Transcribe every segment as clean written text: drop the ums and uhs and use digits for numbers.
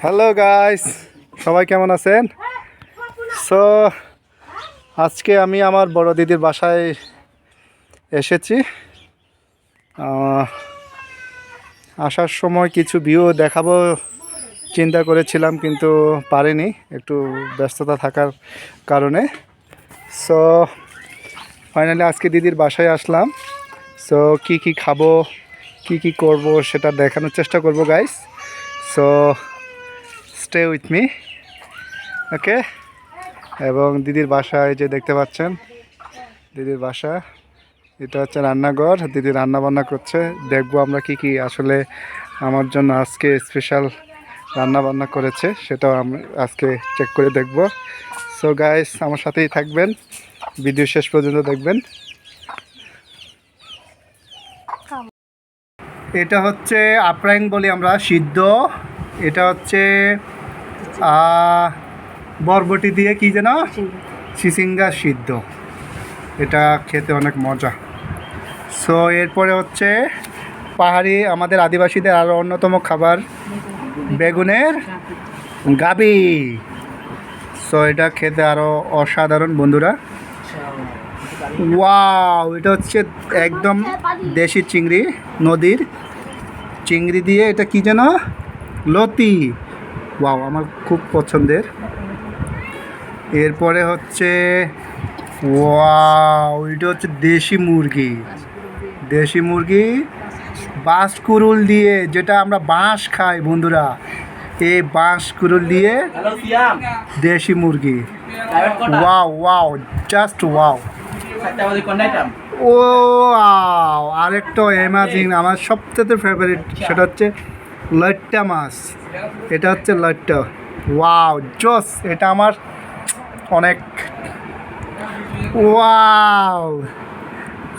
Hello guys, সবাই কেমন আছেন? সো আজকে আমি আমার বড় দিদির বাসায় এসেছি। আসার সময় কিছু ভিউ দেখাবো চিন্তা করেছিলাম, কিন্তু পারিনি, একটু ব্যস্ততা থাকার কারণে। সো ফাইনালি আজকে দিদির বাসায় আসলাম। সো কি খাবো, কি করব সেটা দেখানোর চেষ্টা করব guys. So stay with me, okay. এবং দিদির বাসায় যে দেখতে পাচ্ছেন, দিদির বাসা, এটা হচ্ছে রান্নাঘর। দিদি রান্না বান্না করছে, দেখবো আমরা কি আসলে আমার জন্য আজকে স্পেশাল রান্না বান্না করেছে, সেটাও আমি আজকে চেক করে দেখব। সো গাইস, আমার সাথেই থাকবেন, ভিডিও শেষ পর্যন্ত দেখবেন। এটা হচ্ছে আপ্রাইং বলি আমরা, সিদ্ধ। এটা হচ্ছে বরবটি দিয়ে কি যেন চিচিঙ্গা সিদ্ধ, এটা খেতে অনেক মজা। সো এরপরে হচ্ছে পাহাড়ি আমাদের আদিবাসীদের আরও অন্যতম খাবার, বেগুনের গাবি। সো এটা খেতে আরও অসাধারণ বন্ধুরা। ওয়াও, এটা হচ্ছে একদম দেশি চিংড়ি, নদীর চিংড়ি দিয়ে, এটা কি যেন লতি। ওয়াও, আমার খুব পছন্দের। এরপরে হচ্ছে ওয়াও, এটা হচ্ছে দেশি মুরগি বাঁশকুড়ুল দিয়ে, যেটা আমরা বাঁশ খাই বন্ধুরা, এই বাঁশকুড়ুল দিয়ে দেশি মুরগি। Wow, just wow. ও আরেকটা অ্যামাজিং, আমার সবথেকে ফেভারিট, সেটা হচ্ছে লট্টা মাছ। এটা হচ্ছে লট্টা। ওয়াও, জস, এটা আমার অনেক। ওয়াও,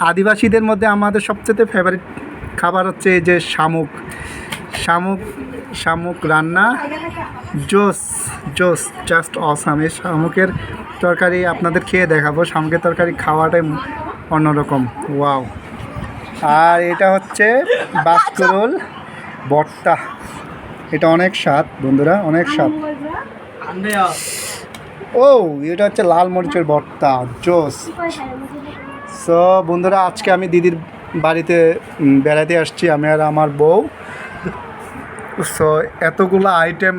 আদিবাসীদের মধ্যে আমাদের সবচেয়ে ফেভারিট খাবার হচ্ছে এই যে শামুক রান্না। জোস, জাস্ট অসাম। এই শামুকের তরকারি আপনাদের খেয়ে দেখাবো। শামুকের তরকারি খাওয়াটাই অন্যরকম। ওয়াও। আর এটা হচ্ছে বাঁশকুড়ুল ভর্তা, এটা অনেক স্বাদ বন্ধুরা, অনেক স্বাদ। ও, এটা হচ্ছে লাল মরিচের ভর্তা, জোস। সো বন্ধুরা, আজকে আমি দিদির বাড়িতে বেড়াতে আসছি, আমি আর আমার বউ। সো এতগুলো আইটেম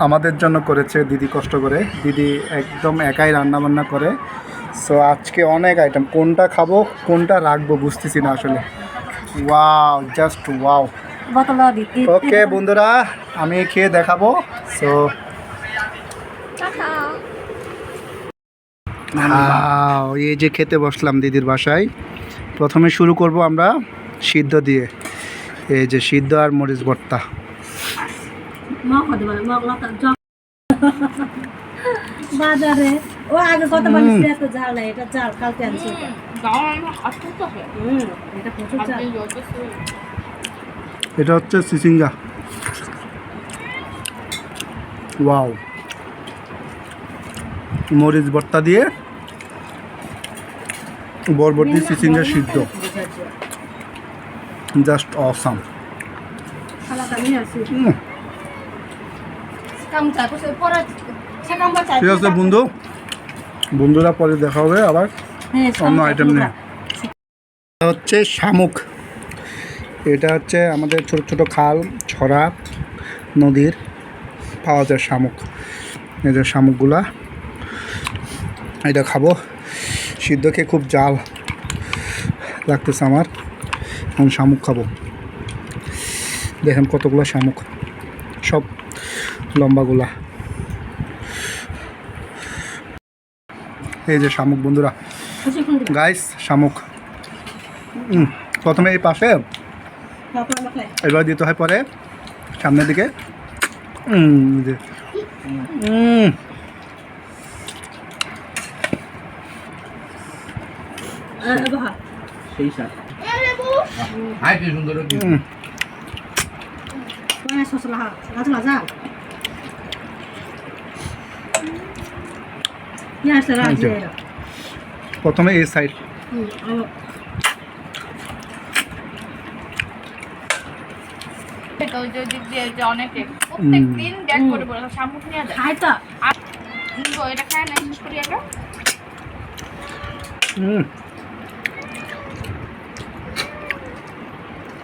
আমাদের জন্য করেছে দিদি, কষ্ট করে। দিদি একদম একাই রান্নাবান্না করে। সো আজকে অনেক আইটেম, কোনটা খাবো কোনটা রাখবো বুঝতেছি না আসলে। Wow, just wow. ওকে বন্ধুরা, আমি খেয়ে দেখাবো। সো এই যে খেতে বসলাম দিদির বাসায়। প্রথমে শুরু করব আমরা সিদ্ধ দিয়ে, এই যে সিদ্ধ আর মরিচ ভর্তা। বাজারে ও আগে কত মানুষ এত ঝাল নাই, এটা ঝাল কালকে আনছি। এটা হচ্ছে চিচিঙ্গা। ওয়াও, মরিচ ভর্তা দিয়ে বরবটি চিচিঙ্গা সিদ্ধ, জাস্ট অসাম। ঠিক আছে বন্ধুরা, পরে দেখা হবে আবার অন্য আইটেম নিয়ে। হচ্ছে শামুক। এটা হচ্ছে আমাদের ছোট ছোট খাল, ছড়া, নদীর পাওয়া যায় শামুক। এই যে শামুকগুলা, এটা খাবো। সিদ্ধ খেয়ে খুব জাল লাগতেছে আমার, এখন শামুক খাবো। দেখেন কতগুলো শামুক, সব লম্বাগুলা। এই যে শামুক বন্ধুরা, গাইস শামুক। প্রথমে এই পাশে, এবার দিতে হয় পরে সামনের দিকে। সেই সাথ কি সুন্দর প্রথমে এই সাইড, তো ওই যে দিক দিয়ে যে অনেকে প্রত্যেক দিন ব্যাগ করে বলে শামুক নিয়ে যায়। খাই তো আর এটা খায় না শেষ করি আগে।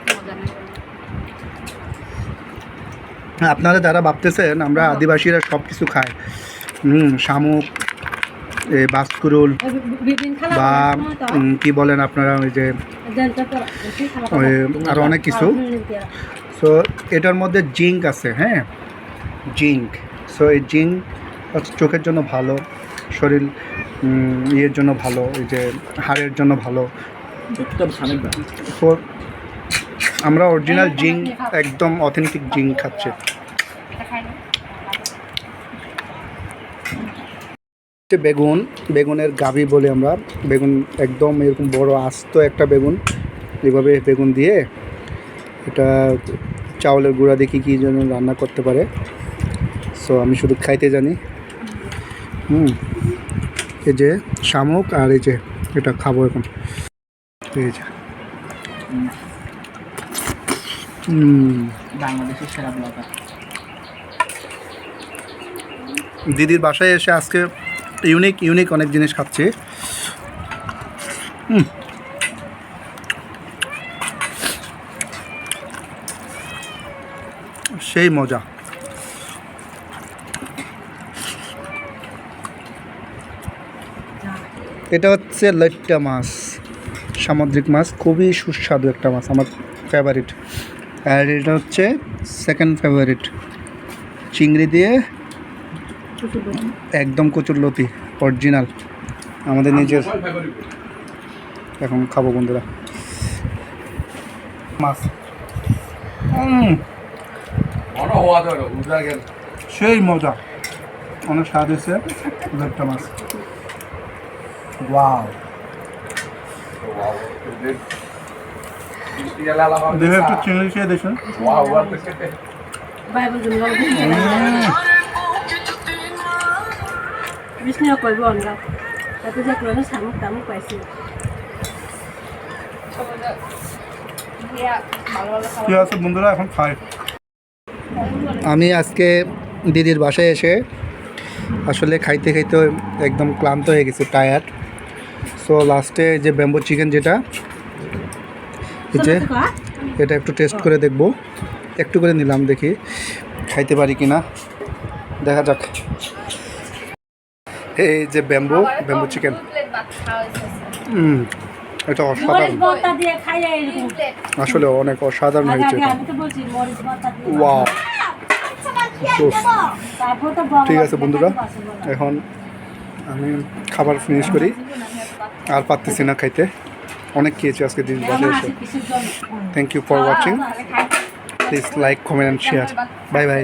মজা নেই। আপনারা যারা ভাবতেছেন আমরা আদিবাসীরা সব কিছু খাই, শামুক, বাস্কুরুল বিপিন খালা বা কি বলেন আপনারা ওই যে ওই আরও অনেক কিছু। সো এটার মধ্যে জিঙ্ক আছে, হ্যাঁ জিঙ্ক। সো এই জিঙ্ক হচ্ছে চোখের জন্য ভালো, শরীর ইয়ের জন্য ভালো, এই যে হাড়ের জন্য ভালো। সো আমরা অরিজিনাল জিঙ্ক, একদম অথেন্টিক জিঙ্ক খাচ্ছি। এটা খাই না। বেগুন, বেগুনের গাভি বলে আমরা। বেগুন একদম এরকম বড় আস্ত একটা বেগুন, এইভাবে বেগুন দিয়ে এটা চাউলের গুঁড়া দেখি কী যেন রান্না করতে পারে। সো আমি শুধু খাইতে জানি। এই যে শামুক আর এই যে এটা খাবো এখন। এই যে বাংলাদেশের সেরা ব্লগার। দিদির বাসায় এসে আজকে ইউনিক অনেক জিনিস খাচ্ছি। সেই মজা। এটা হচ্ছে লইট্টা মাছ, সামুদ্রিক মাছ, খুবই সুস্বাদু একটা মাছ, আমার ফেভারিট। আর এটা হচ্ছে সেকেন্ড ফেভারিট, চিংড়ি দিয়ে একদম কচুরলতি অরিজিনাল আমাদের নিজের। এখন খাবো বন্ধুরা মাছ। সেই মজা, অনেক স্বাদ হয়েছে লইট্টা মাছ। ওয়াও, দেখে একটু চিংড়ি খেয়ে দেখুন। বিষ্ণু করবো আমরা তাতে যে কোনো শামুক টামুক পাইছি। ঠিক আছে বন্ধুরা, এখন খাই। আমি আজকে দিদির বাসায় এসে আসলে খাইতে খাইতে একদম ক্লান্ত হয়ে গেছি, টায়ার্ড। সো লাস্টে যে ব্যাম্বো চিকেন, যেটা এই যে এটা একটু টেস্ট করে দেখব, একটু করে নিলাম, দেখি খাইতে পারি কি না, দেখা যাক। এই যে ব্যাম্বো চিকেন, এটা অসাধারণ, আসলে অনেক অসাধারণ হয়েছে। ওয়াও, ঠিক আছে বন্ধুরা, এখন আমি খাবার ফিনিশ করি, আর পারতেছি না খাইতে, অনেক খেয়েছি আজকে দিন বাসায় এসে। Thank you for watching, please like, comment and share. Bye by.